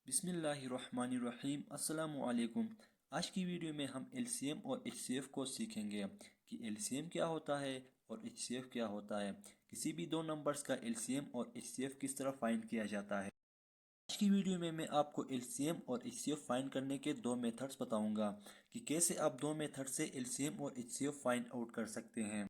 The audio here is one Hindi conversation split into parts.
बिस्मिल्लाहिर्रहमानिर्रहीम अस्सलामुअलैकुम। आज की वीडियो में हम एलसीएम और एचसीएफ को सीखेंगे कि एलसीएम क्या होता है और एचसीएफ क्या होता है। किसी भी दो नंबर्स का एलसीएम और एचसीएफ किस तरह फाइंड किया जाता है। आज की वीडियो में मैं आपको एलसीएम और एचसीएफ फाइंड करने के दो मेथड्स बताऊंगा कि कैसे आप दो मेथड से एलसीएम और एचसीएफ फाइंड आउट कर सकते हैं।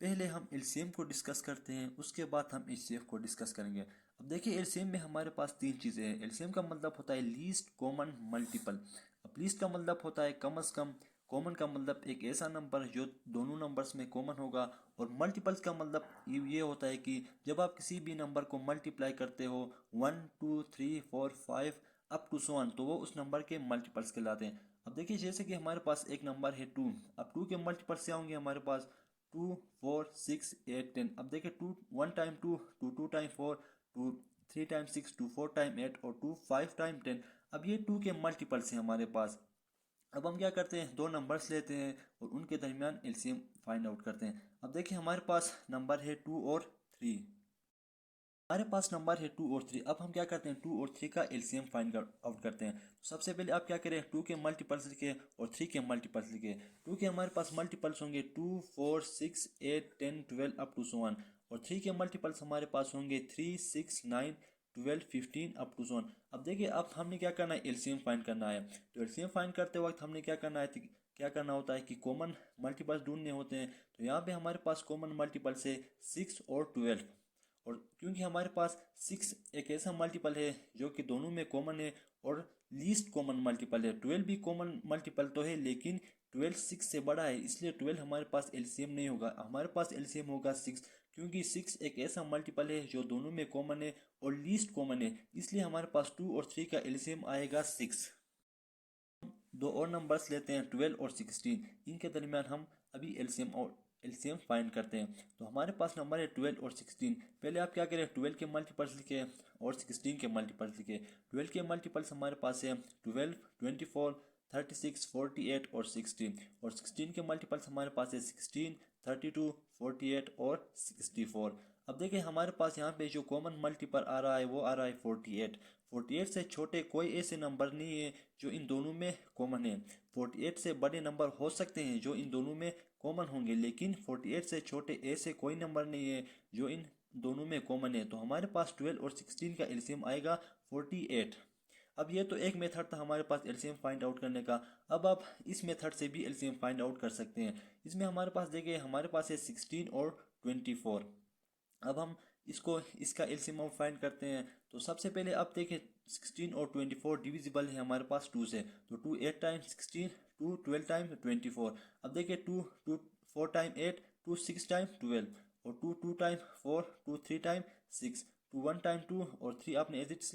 पहले हम एलसीएम को डिस्कस करते हैं, उसके बाद हम एचसीएफ को डिस्कस करेंगे। अब देखिए एलसीएम में हमारे पास तीन चीज़ें हैं। एलसीएम का मतलब होता है लीस्ट कॉमन मल्टीपल। अब लीस्ट का मतलब होता है कम से कम, कॉमन का मतलब एक ऐसा नंबर जो दोनों नंबर्स में कॉमन होगा, और मल्टीपल्स का मतलब ये होता है कि जब आप किसी भी नंबर को मल्टीप्लाई करते हो 1 2 3 4 5 अप टू सो ऑन, तो वो उस नंबर के मल्टीपल्स कहलाते हैं। अब देखिए जैसे कि हमारे पास एक नंबर है 2। अब 2 के मल्टीपल्स क्या होंगे हमारे पास 2 4 6 8 10। अब देखिए 2 1 टाइम 2 2 2 टाइम 4 2 3 टाइम 6 2 4 टाइम 8 और 2 5 टाइम 10। अब ये 2 के मल्टीपल्स हैं हमारे पास। अब हम क्या करते हैं, दो नंबर्स लेते हैं और उनके दरमियान एलसीएम फाइंड आउट करते हैं। अब देखिए हमारे पास नंबर है 2 और 3। हमारे पास नंबर है 2 और 3। अब हम क्या करते हैं, 2 और 3 का एलसीएम फाइंड आउट करते हैं। तो सबसे पहले आप क्या करें, 2 के मल्टीपल्स लिखे और 3 के मल्टीपल्स लिखे। 2 के हमारे पास मल्टीपल्स होंगे 2 4 6 8 10 12 अप टू सो वन, और 3 के मल्टीपल्स हमारे पास होंगे 3 6 9 12 15 अप टू सो वन। अब देखिए अब हमने क्या करना है, एलसीएम फाइंड करना है। तो एलसीएम फाइंड करते वक्त हमने क्या करना है, क्या करना होता है कि कॉमन मल्टीपल्स ढूंढने होते हैं। तो यहाँ पे हमारे पास कॉमन मल्टीपल्स है 6 और 12। और क्योंकि हमारे पास 6 एक ऐसा मल्टीपल है जो कि दोनों में कॉमन है, और लीस्ट कॉमन मल्टीपल है। 12 भी कॉमन मल्टीपल तो है, लेकिन 12 6 से बड़ा है, इसलिए 12 हमारे पास एलसीएम नहीं होगा। हमारे पास एलसीएम होगा 6, क्योंकि 6 एक ऐसा मल्टीपल है जो दोनों में कॉमन है और लीस्ट कॉमन है, इसलिए हमारे पास 2 और 3 का एलसीएम आएगा 6। दो और नंबर्स लेते हैं 12 और 16। इनके दरमियान हम अभी एलसीएम फाइंड करते हैं। तो हमारे पास नंबर है 12 और 16। पहले आप क्या करें, 12 के मल्टीपल्स लिखे और 16 के मल्टीपल्स लिखे। 12 के मल्टीपल्स हमारे पास है 12 24 36 48 और 16, और 16 के मल्टीपल्स हमारे पास है 16 32 48 और 64। अब देखिए हमारे पास यहाँ पे जो कॉमन मल्टीपल आ रहा है वो आ रहा है 48। 48 से छोटे कोई ऐसे नंबर नहीं है जो इन दोनों में कॉमन है। 48 से बड़े नंबर हो सकते हैं जो इन दोनों में कॉमन होंगे, लेकिन 48 से छोटे ऐसे कोई नंबर नहीं है जो इन दोनों में कॉमन है। तो हमारे पास 12 और 16 का एलसीएम आएगा 48। अब ये तो एक मेथड था हमारे पास एलसीएम फाइंड आउट करने का। अब आप इस मेथड से भी एलसीएम फाइंड आउट कर सकते हैं। इसमें हमारे पास देखिए हमारे पास है 16 और 24। अब हम इसका एलसीएम फाइंड करते हैं। तो सबसे पहले आप देखें 16 और 24 डिविजिबल है हमारे पास 2 से। तो 2 8 टाइम 16, 2 12 टाइम 24। अब देखिए 2 2 4 टाइम 8, 2 6 टाइम 12, और 2 2 टाइम 4, 2 3 टाइम 6, 2 1 टाइम 2 और 3 आपने एज इट इज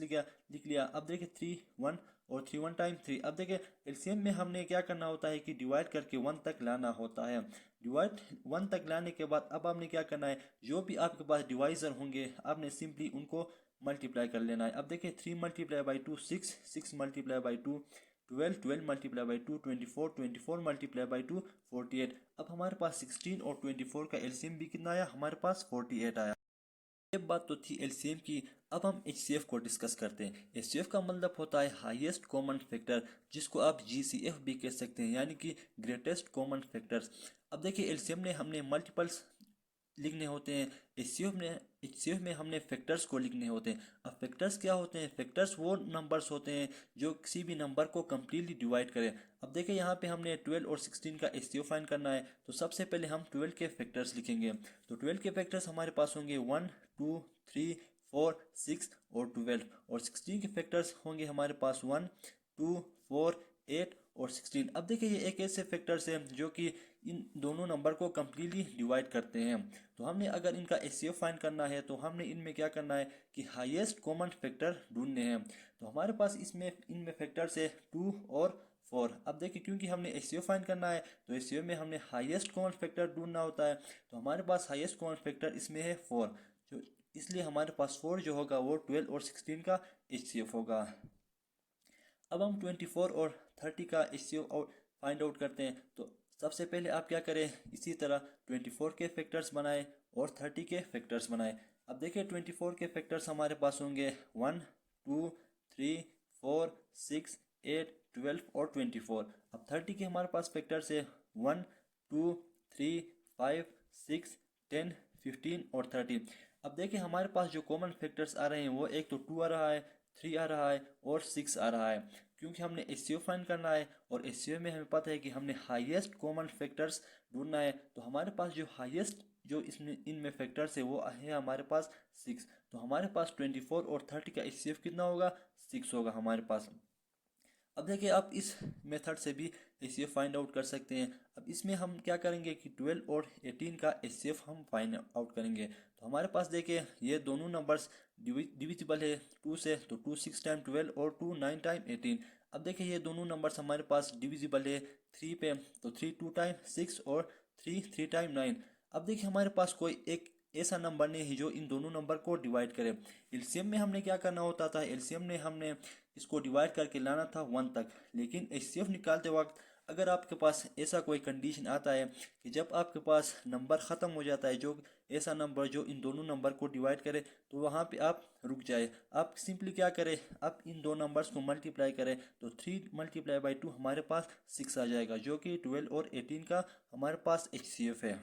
लिख लिया। अब देखिए 3 1 और 3 1 टाइम 3। अब देखिए एलसीएम में हमने क्या करना होता है कि डिवाइड करके 1 तक लाना होता है। डिवाइड 1 तक लाने के बाद अब आपने क्या करना है, जो भी आपके पास डिवाइजर होंगे आपने सिंपली उनको मल्टीप्लाई कर लेना है। अब देखिए 3 multiply by 2 6, 6 multiply by 2 12, 12 multiply by 2 24, 24 multiply by 2 48। अब हमारे पास 16 और 24 का एलसीएम भी कितना आया, हमारे पास 48 आया। ये बात तो थी एलसीएम की। अब हम एचसीएफ को डिस्कस करते हैं। एचसीएफ का मतलब होता है हाईएस्ट कॉमन फैक्टर, जिसको आप जीसीएफ भी कह सकते हैं, यानी कि ग्रेटेस्ट कॉमन फैक्टर्स। अब देखिए एलसीएम में हमने मल्टीपल्स लिखने होते हैं, एचसीएफ में हमने फैक्टर्स को लिखने होते हैं। अब फैक्टर्स क्या होते हैं, फैक्टर्स वो नंबर्स होते हैं जो किसी भी नंबर को कम्प्लीटली डिवाइड करें। अब देखिए यहाँ पे हमने 12 और 16 का एचसीएफ फाइंड करना है। तो सबसे पहले हम 12 के फैक्टर्स लिखेंगे। तो 12 के फैक्टर्स हमारे पास होंगे 1 2 3 4 6 और 12, और 16 के फैक्टर्स होंगे हमारे पास 1 2 4 8 और 16। अब देखिए ये एक ऐसे फैक्टर्स हैं जो कि इन दोनों नंबर को कम्प्लीटली डिवाइड करते हैं। तो हमने अगर इनका एचसीएफ फाइंड करना है तो हमने इनमें क्या करना है कि हाईएस्ट कॉमन फैक्टर ढूंढने हैं। तो हमारे पास इनमें फैक्टर्स है 2 और 4। अब देखिए क्योंकि हमने एचसीएफ फाइंड करना है तो एचसीएफ में हमने हाईएस्ट कॉमन फैक्टर ढूंढना होता है। तो हमारे पास हाईएस्ट कॉमन फैक्टर इसमें है 4, जो इसलिए हमारे पास 4 जो होगा वो 12 और 16 का एचसीएफ होगा। अब हम 24 और 30 का एचसीएफ फाइंड आउट करते हैं। तो सबसे पहले आप क्या करें, इसी तरह 24 के फैक्टर्स बनाएं और 30 के फैक्टर्स बनाएं। अब देखिए 24 के फैक्टर्स हमारे पास होंगे 1 2 3 4, 6, 8, 12 और 24। अब 30 के हमारे पास फैक्टर्स है 1, 2, 3, 5, 6, 10, 15 और 30। अब देखिए हमारे पास जो कॉमन फैक्टर्स आ रहे हैं वो एक तो 2 आ रहा है, 3 आ रहा है और 6 आ रहा है, क्योंकि हमने एचसीएफ फाइंड करना है और एचसीएफ में हमें पता है कि हमने हाईएस्ट कॉमन फैक्टर्स ढूंढना है। तो हमारे पास जो हाईएस्ट जो इसमें इनमें फैक्टर्स है वो है हमारे पास 6। तो हमारे पास 24 और 30 का एचसीएफ कितना होगा, 6 होगा हमारे पास। अब देखिए आप इस मेथड से भी एचसीएफ फाइंड आउट कर सकते हैं। अब इसमें हम क्या करेंगे कि 12 और 18 का एचसीएफ हम फाइंड आउट करेंगे। तो हमारे पास देखिए ये दोनों नंबर्स डिविजिबल है 2 से, तो 2 6 टाइम 12 और 2 9 टाइम 18। अब देखिए ये दोनों नंबर्स हमारे पास डिविजिबल है 3 पे, तो 3 2 टाइम 6 और 3 3 टाइम 9। अब देखिए हमारे पास कोई एक ऐसा नंबर नहीं है जो इन दोनों नंबर को डिवाइड करे। एलसीएम में हमने क्या करना होता था, एलसीएम में हमने इसको डिवाइड करके लाना था 1 तक, लेकिन एचसीएफ निकालते वक्त अगर आपके पास ऐसा कोई कंडीशन आता है कि जब आपके पास नंबर ख़त्म हो जाता है, जो ऐसा नंबर जो इन दोनों नंबर को डिवाइड करे, तो वहाँ पे आप रुक जाए। आप सिंपली क्या करें, आप इन दो नंबर्स को मल्टीप्लाई करें, तो 3 मल्टीप्लाई बाई 2 हमारे पास 6 आ जाएगा, जो कि 12 और 18 का हमारे पास एचसीएफ है।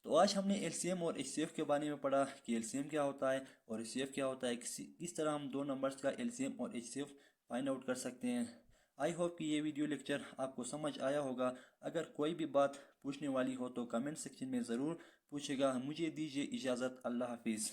तो आज हमने एलसीएम और एचसीएफ के बारे में पढ़ा कि एलसीएम क्या होता है और एचसीएफ क्या होता है, किस तरह हम दो नंबर्स का एलसीएम और एचसीएफ फाइंड आउट कर सकते हैं। आई होप कि ये वीडियो लेक्चर आपको समझ आया होगा। अगर कोई भी बात पूछने वाली हो तो कमेंट सेक्शन में ज़रूर पूछेगा। मुझे दीजिए इजाज़त। अल्लाह हाफिज़।